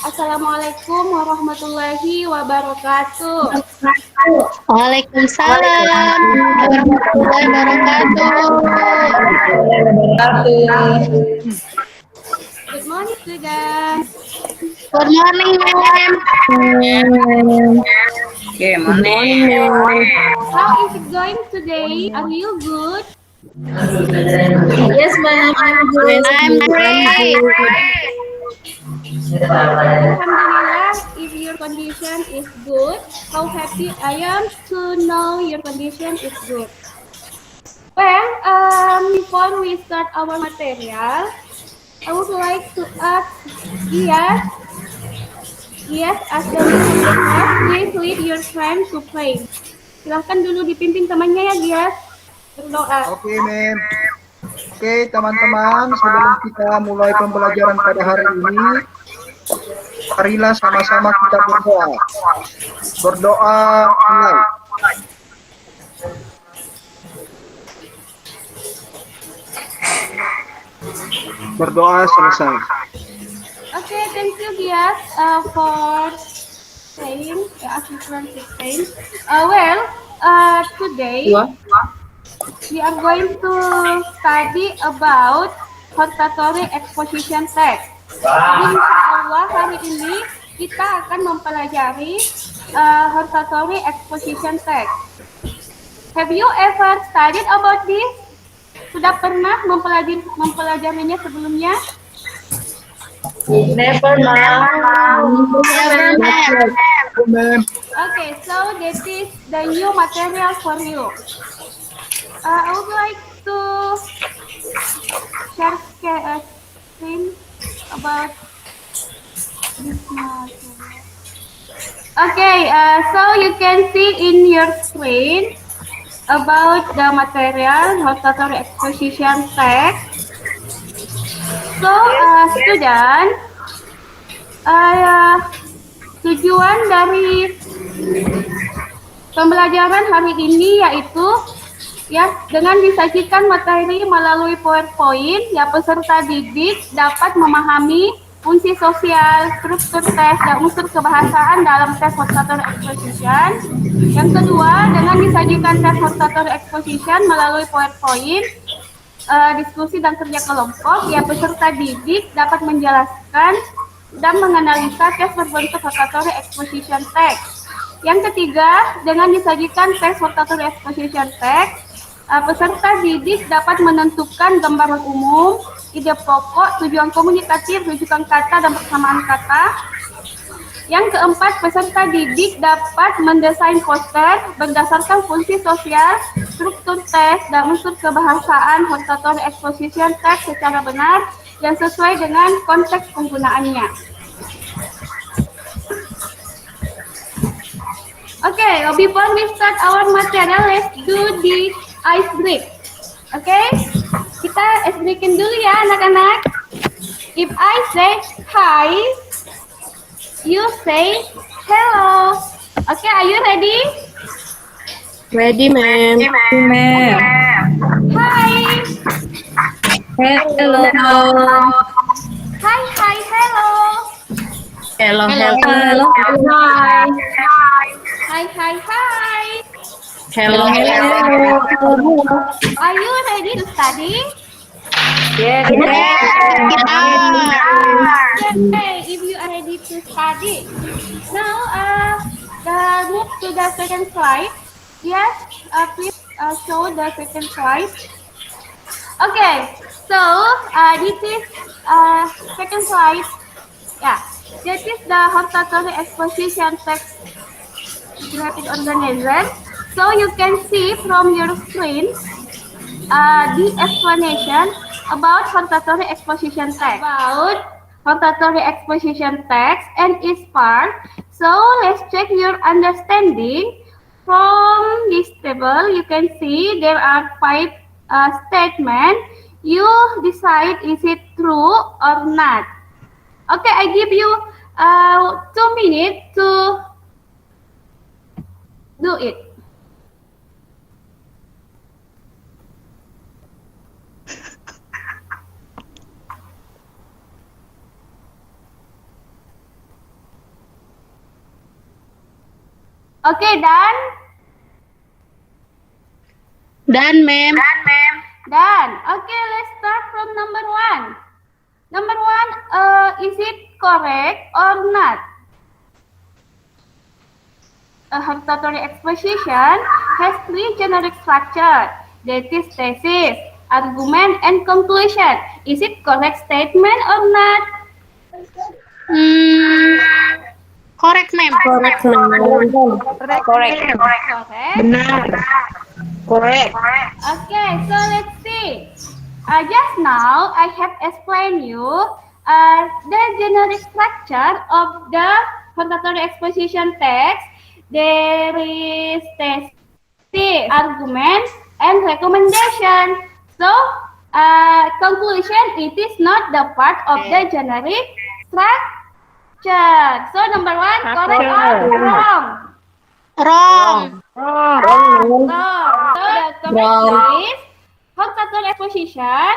Assalamualaikum warahmatullahi wabarakatuh. Waalaikumsalam warahmatullahi wabarakatuh. Good morning, students. Good morning, ma'am. Okay, morning. How is it going today? Are you good? Yes, ma'am. I'm good. I'm great. Alhamdulillah, if your condition is good, how happy I am to know your condition is good. Well, before we start our material, I would like to ask Yes, as the leader class, please lead your friend to pray. Silahkan dulu dipimpin temannya ya, Gias. Berdoa. Oke, Mem. Oke, teman-teman, sebelum kita mulai pembelajaran pada hari ini, marilah sama-sama kita berdoa. Berdoa mulai. Berdoa selesai. Okay, thank you, Gias, for saying, as you friend is saying. Today we are going to study about hortatory exposition text. Jadi, insya Allah hari ini kita akan mempelajari hortatory exposition text. Have you ever studied about this? Sudah pernah mempelajarinya sebelumnya? Never, ma'am. Okay, so this is the new material for you. I would like to share screen about this material. Okay, so you can see in your screen about the material hortatory exposition text. So, student, tujuan dari pembelajaran hari ini yaitu dengan disajikan materi melalui PowerPoint, peserta didik dapat memahami fungsi sosial, struktur tes, dan unsur kebahasaan dalam tes hortatory exposition. Yang kedua, dengan disajikan tes hortatory exposition melalui PowerPoint, diskusi dan kerja kelompok, peserta didik dapat menjelaskan dan menganalisa tes berbentuk hortatory exposition text. Yang ketiga, dengan disajikan tes hortatory exposition text, peserta didik dapat menentukan gambaran umum, ide pokok, tujuan komunikatif, rujukan kata, dan persamaan kata. Yang keempat, peserta didik dapat mendesain poster berdasarkan fungsi sosial, struktur tes, dan unsur kebahasaan hortatory exposition text secara benar dan sesuai dengan konteks penggunaannya. Okay, before we start our material, let's do the ice break. Okay, kita ice breaking dulu ya anak-anak. If I say hi, you say hello. Okay, are you ready? Ready, ma'am. Hi. Hello. Hi, hello. Hello. Hi. Hello. Are you ready to study? Yes. Okay, if you are ready to study. Now, move to the second slide. Yes, please show the second slide. Okay, so this is second slide. Yeah, that is the hortatory exposition text graphic organizer. So you can see from your screen the explanation about hortatory exposition text. About hortatory exposition text and its part. So let's check your understanding. From this table, you can see there are 5 statements. You decide is it true or not. Okay, I give you 2 minutes to do it. Okay, done? Done, ma'am. Done. Okay, let's start from number 1. Number 1, is it correct or not? A hortatory exposition has 3 generic structures, that is thesis, argument, and conclusion. Is it correct statement or not? Correct, ma'am. Correct, ma'am. Correct. Benar. Correct. Okay, so let's see. Just now I have explained you the generic structure of the hortatory exposition text. There is thesis, argument, and recommendation. So, conclusion, it is not the part of the generic structure. So, number 1, correct or wrong? Wrong. Wrong. So, the correct is hortatory exposition,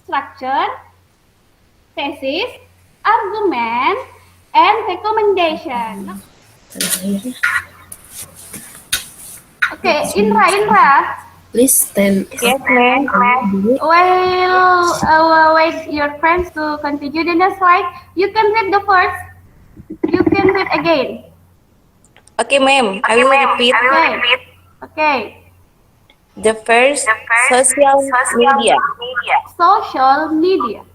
structure, thesis, argument, and recommendation. Okay, Indra. Please stand. Yes, ma'am. Wait your friends to continue the next slide. You can read the first. You can read again. Okay, ma'am. I will repeat. Okay. The first, social media. Social media.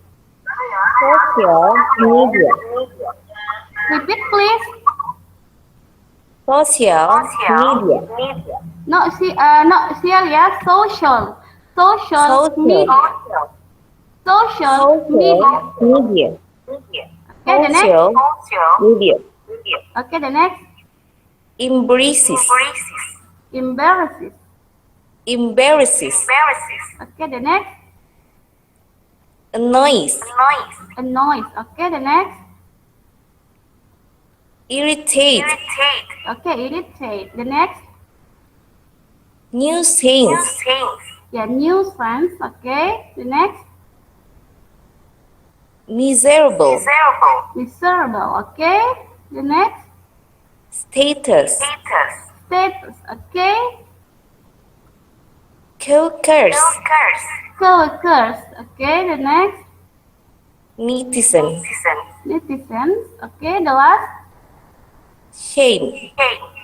Social media. Repeat, please. Social media. No, yeah. Social. Social media. Social media. Media. Okay, the next. Social media. Okay, the next. Embraces. Embarrasses. Embarrasses. Okay, the next. Annoys. Annoys. Okay, the next. Irritate. Okay, irritate. The next. Nuisance. Yeah, nuisance. Okay, the next. Miserable. Miserable. Okay, the next. Status. Status. Okay. Co-curse. Co-workers. Okay, the next. Netizen. Netizens. Okay, the last. Shame.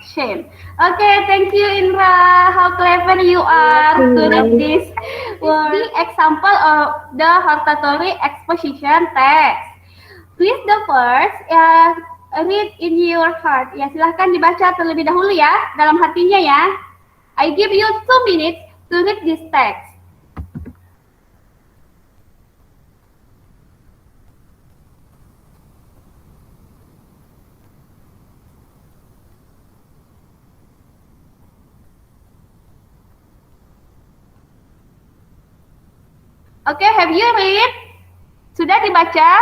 Shame. Okay, thank you, Indra. How clever you are to read this the example of the hortatory exposition text. Please the first, read in your heart. Ya, silahkan dibaca terlebih dahulu ya, dalam hatinya ya. I give you 2 minutes to read this text. Okay, have you read? Sudah dibaca?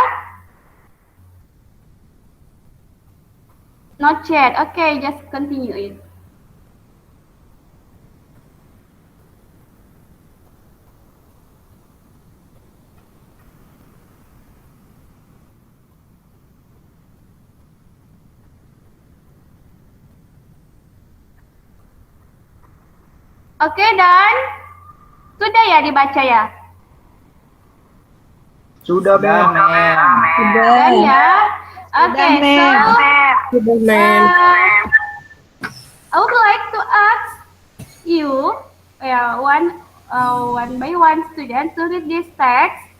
Not yet. Okay, just continue it. Okay, done? Sudah ya dibaca ya? Sudah, ma'am. Done ya? Okay, so Sudah, ma'am. I would like to ask you, one by one student to read this text.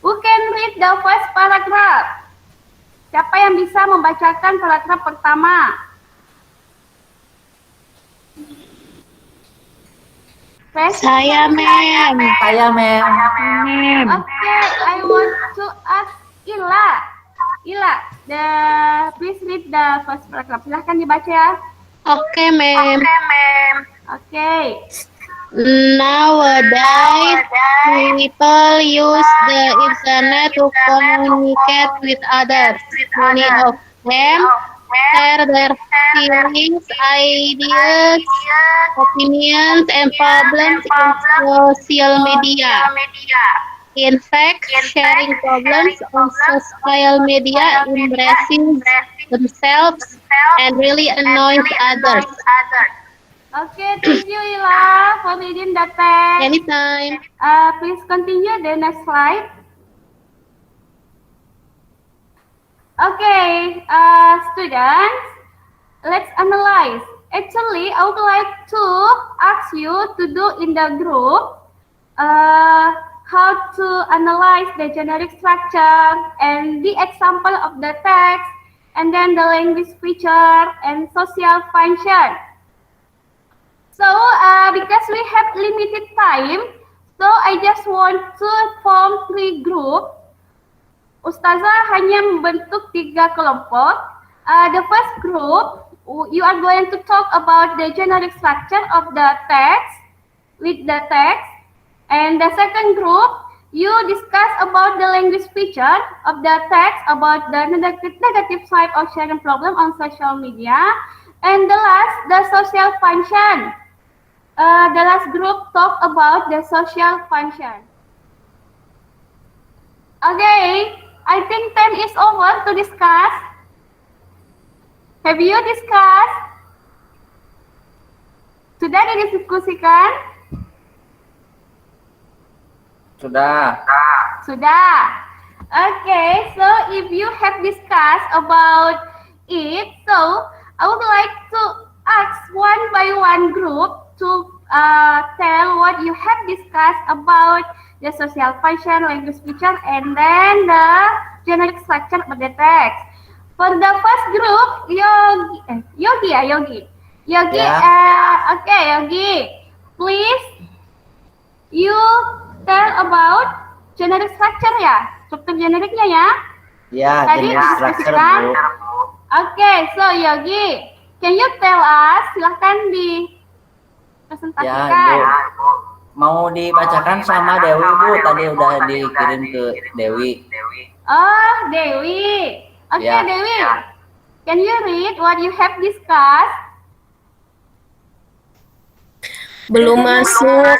Who can read the first paragraph? Siapa yang bisa membacakan paragraf pertama? Saya, ma'am. Okay, I want to ask Ila. Please read the first paragraph. Silahkan dibaca ya. Okay, ma'am. Okay. Nowadays, people use the internet to communicate with others. Many of them share their feelings, ideas, opinions, and problems in social media. In fact, sharing problems on social media embracing themselves and really annoys others. Okay, thank you Ila for reading the text. Anytime. Please continue the next slide. Okay, students, let's analyze. Actually, I would like to ask you to do in the group how to analyze the generic structure and the example of the text, and then the language feature and social function. So, because we have limited time, so I just want to form 3 group. Ustazah hanya membentuk 3 kelompok. The first group, you are going to talk about the generic structure of the text, with the text. And the second group, you discuss about the language feature of the text, about the negative side of sharing problem on social media. And the last, the social function. The last group talk about the social function. Okay, I think time is over to discuss. Have you discussed? Sudah didiskusikan? Sudah. Sudah. Okay, so if you have discussed about it, so I would like to ask one by one group to tell what you have discussed about the social function, language feature, and then the generic structure of the text. For the first group, Yogi. Yogi, okay, Yogi, please you tell about generic structure ya, struktur generiknya ya. Ya, Tadi generic structure, didiskusikan. Bu. Okay, so Yogi, can you tell us? Silahkan dipresentasikan. Ya, Bu. Mau dibacakan sama Dewi, Bu. Tadi udah dikirim ke Dewi. Oh, Dewi. Okay, Ya. Dewi. Can you read what you have discussed? Belum masuk.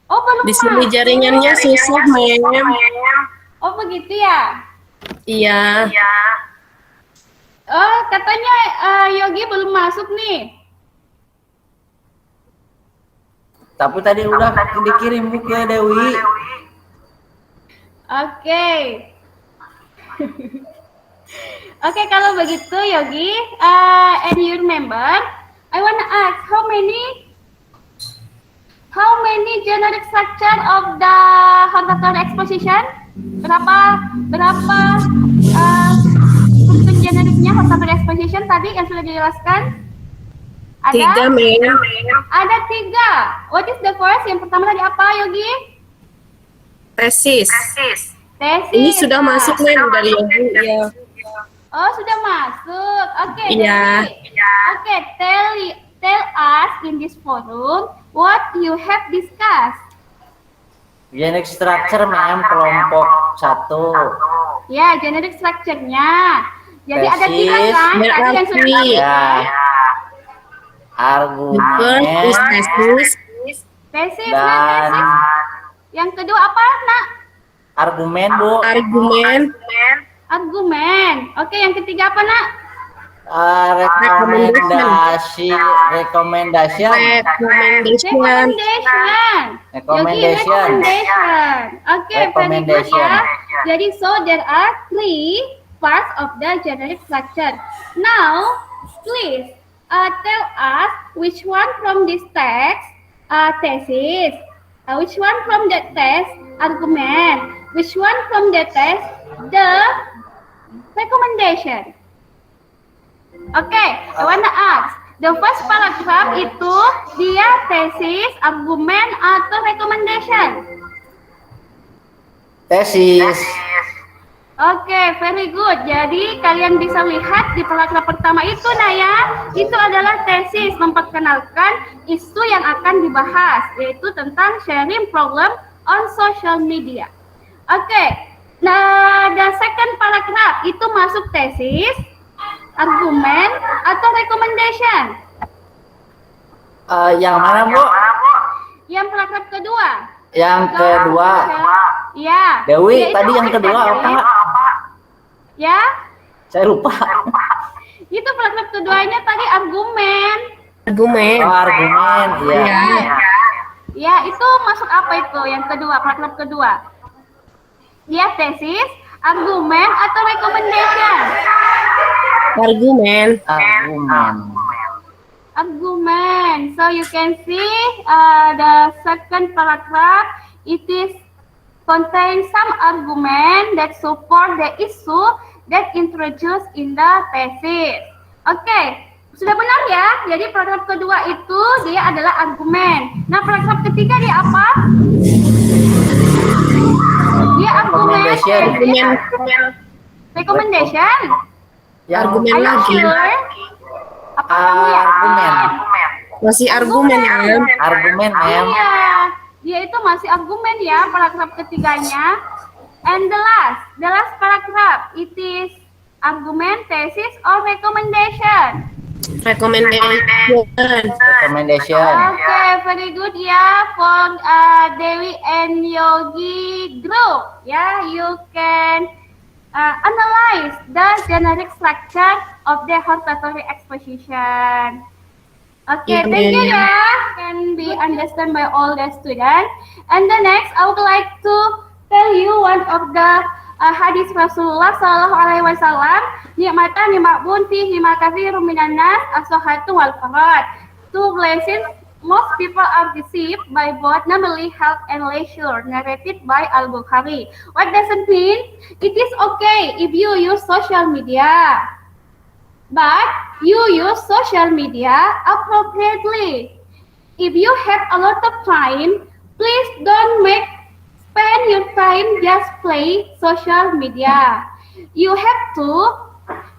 Oh, belum Di sini masuk. jaringannya susah, Mem. Oh, begitu ya. Iya. Oh, katanya Yogi belum masuk nih. Tapi tadi udah dikirim, Bu, ke Dewi. Oke. Oke, kalau begitu Yogi, and you remember, I wanna ask how many generic structure of the horizontal exposition? Berapa struktur generiknya horizontal exposition tadi yang sudah dijelaskan? Ada? 3, Mem. Ada 3. What is the first? Yang pertama tadi apa, Yogi? Tesis. Tesis. Ini sudah masuk, Mem, dari Yogi. Iya. Oh, sudah masuk. Oke. Iya. Oke, tell us in this forum what you have discussed. Generic structure, Mem, kelompok 1. Ya, generic structure-nya. Jadi ada 3 Tesis. kan? Tadi yang sudah Berarti. discuss. Ya. The first is Argumen tesis. Tesis, dan tesis. Yang kedua apa, Nak? argumen, Bu. Argumen. Argumen. Oke, yang ketiga apa, Nak? Rekomendasi. Recommendation. Recommendation. Yogi, recommendation. Oke, very good Recommendation. ya. Jadi, so there are 3 parts of the generic structure. Now, please tell us which one from this text thesis, which one from the text argument, which one from the text the recommendation. Okay, I wanna ask. The first paragraph itu dia tesis, argumen, atau recommendation? Tesis. Oke, very good. Jadi kalian bisa lihat di paragraf pertama itu, Naya, itu adalah tesis memperkenalkan isu yang akan dibahas, yaitu tentang sharing problem on social media. Oke, nah the second paragraph itu masuk tesis, argumen, atau recommendation? Yang mana, Bu? Yang paragraf kedua. Yang kedua. Ya. Dewi, Yaitu tadi yang kedua apa? Ya. Saya lupa. Itu paragraf keduanya tadi argumen. Argumen. Oh, argumen. Iya. Ya, itu masuk apa itu? Yang kedua, paragraf kedua. Ya, tesis, argumen atau recommendation? Argumen. Argumen. Argument. So you can see the second paragraph. It is contain some argument that support the issue that introduced in the thesis. Oke, sudah benar ya. Jadi paragraf kedua itu dia adalah argumen. Nah, paragraf ketiga dia apa? Dia argumen. Recommendation. Recommendation. Argumen Are you lagi. sure? Apa kamu yakin? Argumen. Masih argumen ya. Argumen, mem. Iya, dia itu masih argumen ya paragraf ketiganya. And the last paragraph, it is argument, thesis, or recommendation. Recommendation. Recommendation. Okay, very good ya for Dewi and Yogi group. Yeah, you can analyze the generic structure of the hortatory exposition. Okay, thank you ya. Can be understand by all the students. And the next, I would like to tell you one of the hadis Rasulullah Sallallahu Alaihi Wasallam. Nikmatan ni'matun fihi ma katsirun minan nas as-sihhatu wal farad. Two blessings most people are deceived by both, namely health and leisure, narrated by Al-Bukhari. What does it mean? It is okay if you use social media, but you use social media appropriately. If you have a lot of time, please don't spend your time just play social media. You have to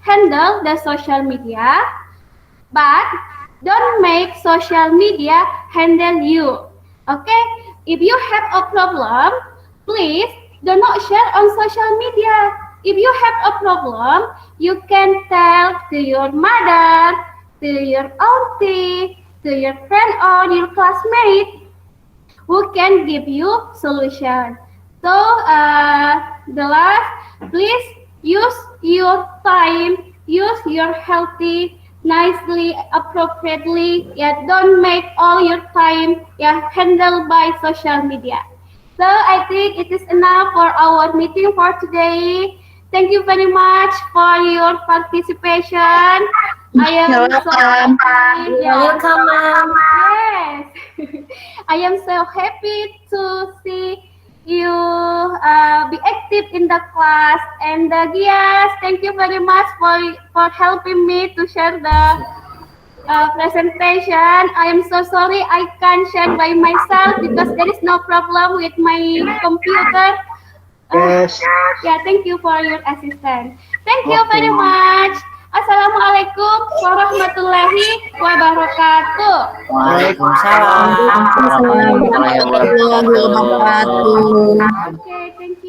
handle the social media, but don't make social media handle you. Okay? If you have a problem, please do not share on social media. If you have a problem, you can tell to your mother, to your auntie, to your friend or your classmate who can give you solution. So the last, please use your time, use your healthy nicely, appropriately. Yeah, don't make all your time handled by social media. So I think it is enough for our meeting for today. Thank you very much for your participation. I am so happy. Welcome, ma'am. Yes. I am so happy to see you be active in the class. And Gias, thank you very much for helping me to share the presentation. I am so sorry I can't share by myself because there is no problem with my computer. Yes. Yeah, thank you for your assistance. Thank you very much. Assalamualaikum warahmatullahi wabarakatuh. Waalaikumsalam warahmatullahi wabarakatuh. Okay, thank you.